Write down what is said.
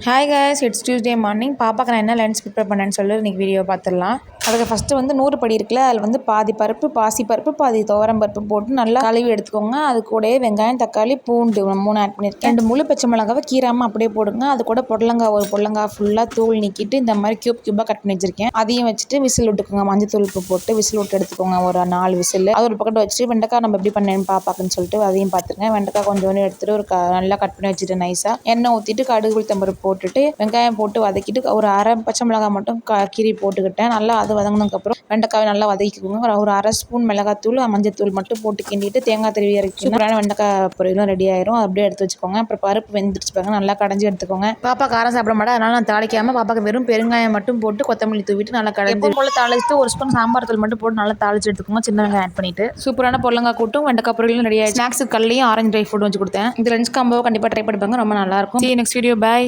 Hi guys, it's Tuesday morning. பாப்பாக்கு நான் என்ன லன்ச் ப்ரிப்பேர் பண்ணேன்னு சொல்லி இன்றைக்கி வீடியோ பார்த்துடலாம். அதுக்கு ஃபஸ்ட்டு வந்து 100 படி இருக்குல்ல, அதில் வந்து பாதி பருப்பு பாசி பருப்பு பாதி துவரம் பருப்பு போட்டு நல்லா கழுவி எடுத்துக்கோங்க. அது கூடயே வெங்காயம் தக்காளி பூண்டு 3 ஆட் பண்ணியிருக்கேன். 2 முழு பச்சை மிளகாவை கீராமல் அப்படியே போடுங்க. அது கூட ஒரு பொடலங்காய் ஃபுல்லாக தூள் நீக்கிட்டு இந்த மாதிரி க்யூபாக கட் பண்ணி வச்சிருக்கேன். அதையும் வச்சுட்டு விசில் விட்டுக்கோங்க. மஞ்சத்தூள் உப்பு போட்டு விசில் விட்டு எடுத்துக்கோங்க. ஒரு 4 விசில். அது ஒரு பக்கத்து வச்சுட்டு வெண்டைக்காய் நம்ம எப்படி பண்ணேன்னு பாப்பாக்குன்னு சொல்லிட்டு அதையும் பார்த்துருங்க. வெண்டைக்காய் கொஞ்சம் எடுத்துட்டு ஒரு நல்லா கட் பண்ணி வச்சுட்டு நைஸாக எண்ணெய் ஊற்றிட்டு கடுகு உளுத்தம்பருப்பு போட்டுட்டு வெங்காயம் போட்டு வதக்கிட்டு ஒரு அரை பச்சை மிளகாய் மட்டும் கீரி போட்டுக்கிட்டேன். நல்லா அது வதங்கினதுக்கப்புறம் வெண்டைக்காய் நல்லா வதக்கிக்கோங்க. ஒரு அரை ஸ்பூன் மிளகாத்தூள் மஞ்சத்தூள் மட்டும் போட்டு கிண்டிட்டு தேங்காய் திருவி இறக்கி சூப்பரான வெண்டைக்காய் பொரியலும் ரெடி ஆயிரும். அப்படியே எடுத்து வச்சுக்கோங்க. அப்புறம் பருப்பு வெந்துருச்சு பாருங்க, நல்லா கடைஞ்சி எடுத்துக்கோங்க. பாப்பா காரம் சாப்பிட மாட்டா, அதனால நான் தாளிக்காம பாப்பாக்கு வெறும் பெருங்காயம் மட்டும் போட்டு கொத்தமல்லி தூவிட்டு நல்லா கடைஞ்சி போல தாளிச்சுட்டு ஒரு ஸ்பூன் சாம்பார் தூள் மட்டும் போட்டு நல்லா தாளிச்சு எடுத்துக்கோங்க. சின்ன வெங்காயம் ஆட் பண்ணிட்டு சூப்பரான பொடலங்காய் கூட்டும் வெண்டைக்காய் பொரியலும் ரெடி ஆயிடுச்சு. ஸ்நாக்ஸுக்கு கல்லையும் ஆரஞ்சு ட்ரை ஃப்ரூட் வச்சு கொடுத்தேன். இது லஞ்ச் காம்போ கண்டிப்பாக ட்ரை பண்ணிப்பாங்க, ரொம்ப நல்லா இருக்கும். See you next video, bye.